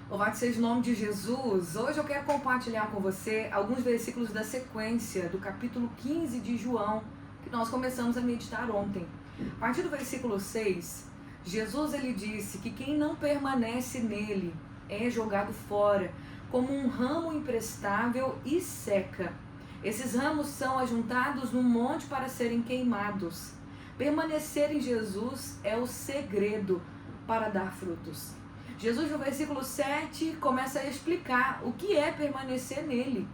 Louvado seja o nome de Jesus. Hoje eu quero compartilhar com você alguns versículos da sequência do capítulo 15 de João, que nós começamos a meditar ontem. A partir do versículo 6, Jesus ele disse que quem não permanece nele é jogado fora, como um ramo imprestável e seca. Esses ramos são ajuntados num monte para serem queimados. Permanecer em Jesus é o segredo para dar frutos. Jesus, no versículo 7, começa a explicar o que é permanecer nele.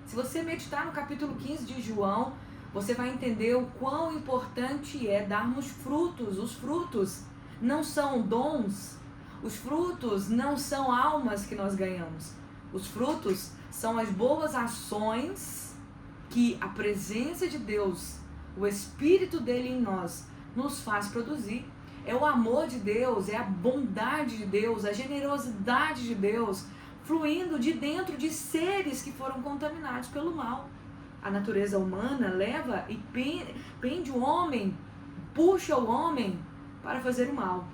Se você meditar no capítulo 15 de João, você vai entender o quão importante é darmos frutos. Os frutos não são dons, os frutos não são almas que nós ganhamos. Os frutos são as boas ações que a presença de Deus, o Espírito dele em nós, nos faz produzir. É o amor de Deus, é a bondade de Deus, a generosidade de Deus fluindo de dentro de seres que foram contaminados pelo mal. A natureza humana leva e pende o homem, puxa o homem para fazer o mal.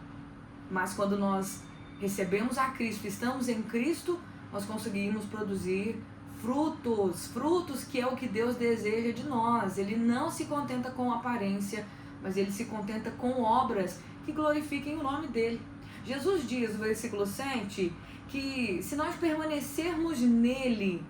Mas quando nós recebemos a Cristo, estamos em Cristo, nós conseguimos produzir frutos que é o que Deus deseja de nós. Ele não se contenta com aparência, mas ele se contenta com obras que glorifiquem o nome dele. Jesus diz no versículo 7 que se nós permanecermos nele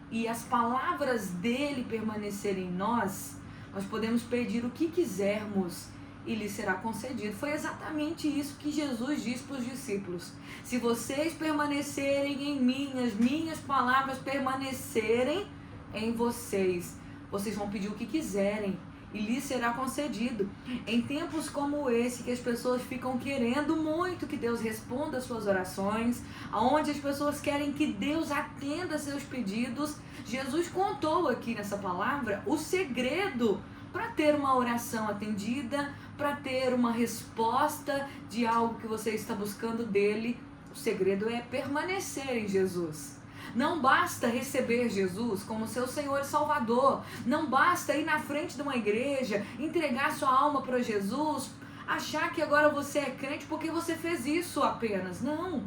e as palavras dele permanecerem em nós, nós podemos pedir o que quisermos e lhe será concedido. Foi exatamente isso que Jesus disse para os discípulos: se vocês permanecerem em mim, as minhas palavras permanecerem em vocês, vocês vão pedir o que quiserem e lhe será concedido. Em tempos como esse, que as pessoas ficam querendo muito que Deus responda às suas orações, onde as pessoas querem que Deus atenda a seus pedidos, Jesus contou aqui nessa palavra o segredo para ter uma oração atendida, para ter uma resposta de algo que você está buscando dele. O segredo é permanecer em Jesus. Não basta receber Jesus como seu Senhor e Salvador. Não basta ir na frente de uma igreja, entregar sua alma para Jesus, achar que agora você é crente porque você fez isso apenas. Não,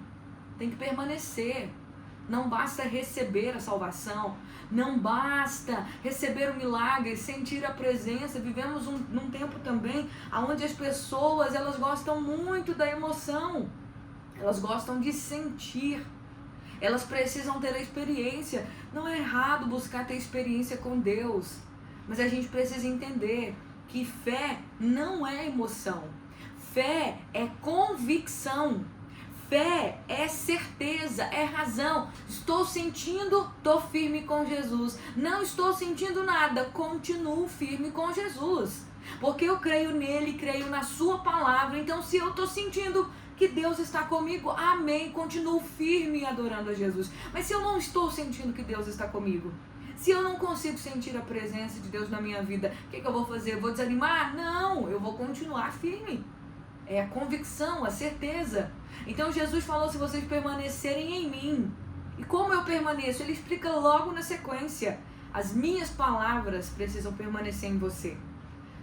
tem que permanecer. Não basta receber a salvação, não basta receber o milagre, sentir a presença. Vivemos num tempo também onde as pessoas elas gostam muito da emoção, elas gostam de sentir. Elas precisam ter a experiência. Não é errado buscar ter experiência com Deus, mas a gente precisa entender que fé não é emoção. Fé é convicção. Fé é certeza, é razão. Estou sentindo, estou firme com Jesus. Não estou sentindo nada, continuo firme com Jesus. Porque eu creio nele, creio na sua palavra. Então se eu estou sentindo que Deus está comigo, amém, continuo firme adorando a Jesus. Mas se eu não estou sentindo que Deus está comigo, se eu não consigo sentir a presença de Deus na minha vida, o que eu vou fazer? Eu vou desanimar? Não, eu vou continuar firme. É a convicção, a certeza. Então Jesus falou: se vocês permanecerem em mim. E como eu permaneço? Ele explica logo na sequência: as minhas palavras precisam permanecer em você.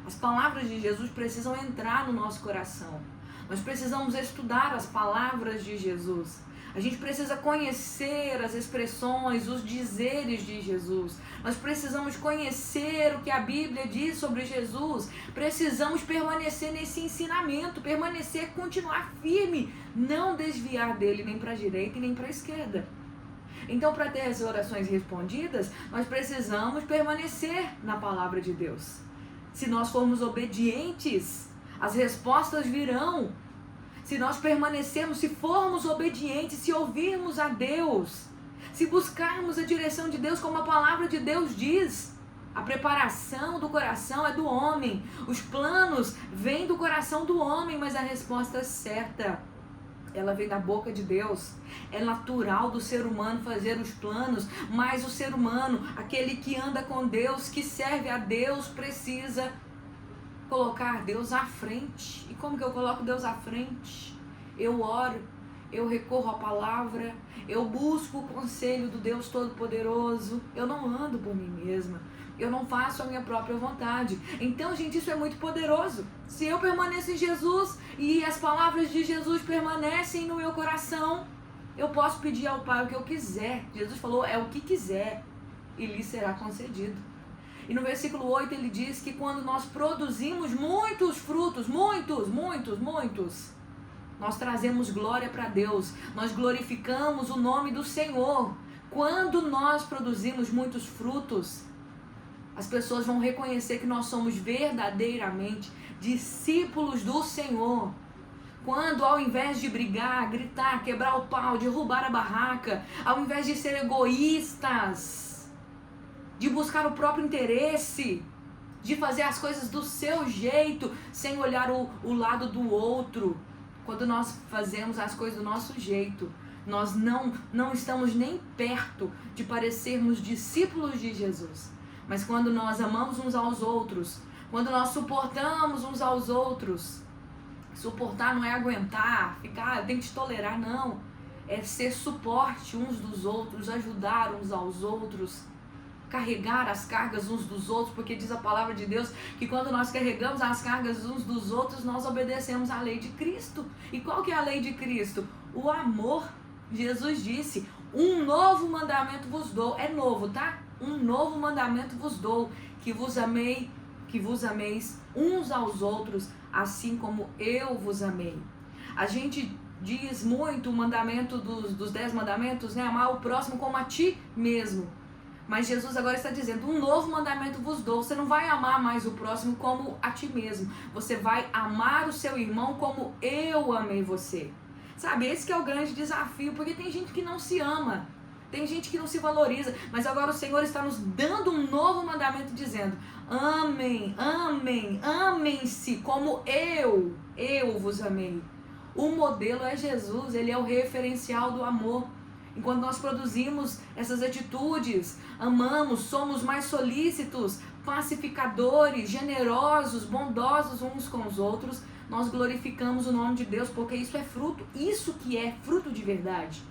As palavras de Jesus precisam entrar no nosso coração. Nós precisamos estudar as palavras de Jesus. A gente precisa conhecer as expressões, os dizeres de Jesus. Nós precisamos conhecer o que a Bíblia diz sobre Jesus. Precisamos permanecer nesse ensinamento, permanecer, continuar firme, não desviar dele nem para a direita e nem para a esquerda. Então, para ter as orações respondidas, nós precisamos permanecer na palavra de Deus. Se nós formos obedientes, as respostas virão. Se nós permanecermos, se formos obedientes, se ouvirmos a Deus, se buscarmos a direção de Deus como a palavra de Deus diz. A preparação do coração é do homem. Os planos vêm do coração do homem, mas a resposta é certa. Ela vem da boca de Deus. É natural do ser humano fazer os planos, mas o ser humano, aquele que anda com Deus, que serve a Deus, precisa colocar Deus à frente. E como que eu coloco Deus à frente? Eu oro, eu recorro à palavra, eu busco o conselho do Deus Todo-Poderoso. Eu não ando por mim mesma, eu não faço a minha própria vontade. Então, gente, isso é muito poderoso. Se eu permaneço em Jesus e as palavras de Jesus permanecem no meu coração, Eu posso pedir ao Pai o que eu quiser. Jesus falou, é o que quiser e lhe será concedido. E no versículo 8 ele diz que quando nós produzimos muitos frutos, muitos, nós trazemos glória para Deus, nós glorificamos o nome do Senhor. Quando nós produzimos muitos frutos, as pessoas vão reconhecer que nós somos verdadeiramente discípulos do Senhor. Quando ao invés de brigar, gritar, quebrar o pau, derrubar a barraca, ao invés de ser egoístas, de buscar o próprio interesse, de fazer as coisas do seu jeito, sem olhar o lado do outro, quando nós fazemos as coisas do nosso jeito, nós não estamos nem perto de parecermos discípulos de Jesus. Mas quando nós amamos uns aos outros, quando nós suportamos uns aos outros, suportar não é aguentar, ficar, tem que te tolerar, não. É ser suporte uns dos outros, ajudar uns aos outros, carregar as cargas uns dos outros, porque diz a palavra de Deus que quando nós carregamos as cargas uns dos outros, nós obedecemos à lei de Cristo. E qual que é a lei de Cristo? O amor. Jesus disse, um novo mandamento vos dou. É novo, tá? Um novo mandamento vos dou, que vos ameis uns aos outros, assim como eu vos amei. A gente diz muito o mandamento dos 10 mandamentos, né? Amar o próximo como a ti mesmo. Mas Jesus agora está dizendo, um novo mandamento vos dou. Você não vai amar mais o próximo como a ti mesmo. Você vai amar o seu irmão como eu amei você. Sabe, esse que é o grande desafio, porque tem gente que não se ama. Tem gente que não se valoriza, mas agora o Senhor está nos dando um novo mandamento dizendo, amem-se como eu vos amei. O modelo é Jesus, ele é o referencial do amor. Enquanto nós produzimos essas atitudes, amamos, somos mais solícitos, pacificadores, generosos, bondosos uns com os outros, nós glorificamos o nome de Deus, porque isso é fruto, isso que é fruto de verdade.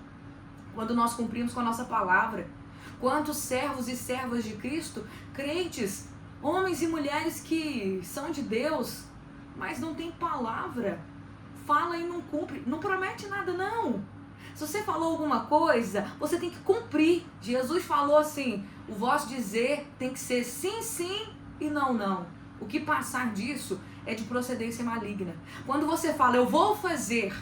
Quando nós cumprimos com a nossa palavra, quantos servos e servas de Cristo, crentes, homens e mulheres que são de Deus, mas não tem palavra, fala e não cumpre, não promete nada não. Se você falou alguma coisa, você tem que cumprir. Jesus falou assim, o vosso dizer tem que ser sim, sim e não, não. O que passar disso é de procedência maligna. Quando você fala, eu vou fazer,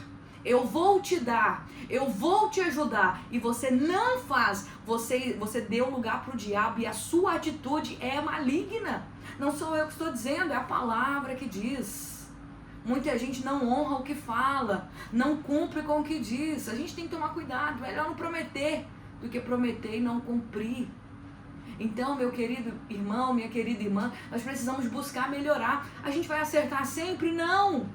eu vou te dar, eu vou te ajudar, e você não faz, você deu lugar para o diabo e a sua atitude é maligna. Não sou eu que estou dizendo, é a palavra que diz. Muita gente não honra o que fala, não cumpre com o que diz. A gente tem que tomar cuidado, melhor não prometer do que prometer e não cumprir. Então, meu querido irmão, minha querida irmã, nós precisamos buscar melhorar. A gente vai acertar sempre? Não!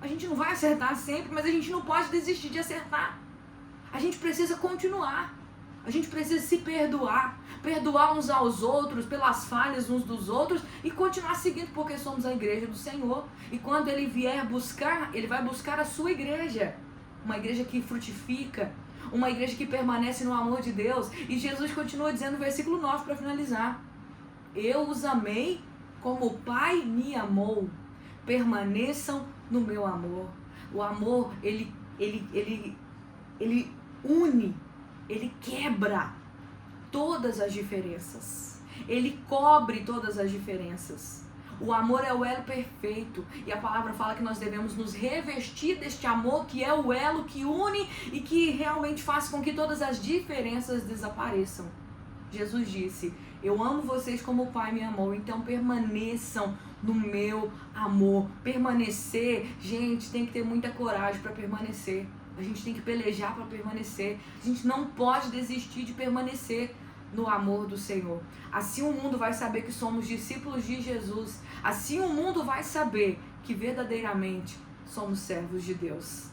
A gente não vai acertar sempre, mas a gente não pode desistir de acertar. A gente precisa continuar. A gente precisa se perdoar uns aos outros pelas falhas uns dos outros e continuar seguindo, porque somos a igreja do Senhor. E quando ele vier buscar, ele vai buscar a sua igreja. Uma igreja que frutifica, uma igreja que permanece no amor de Deus. E Jesus continua dizendo no versículo 9 para finalizar. Eu os amei como o Pai me amou. Permaneçam no meu amor. O amor, ele une, ele quebra todas as diferenças. Ele cobre todas as diferenças. O amor é o elo perfeito. E a palavra fala que nós devemos nos revestir deste amor, que é o elo que une e que realmente faz com que todas as diferenças desapareçam. Jesus disse, eu amo vocês como o Pai me amou, então permaneçam no meu amor. Permanecer, gente, tem que ter muita coragem para permanecer. A gente tem que pelejar para permanecer. A gente não pode desistir de permanecer no amor do Senhor. Assim o mundo vai saber que somos discípulos de Jesus. Assim o mundo vai saber que verdadeiramente somos servos de Deus.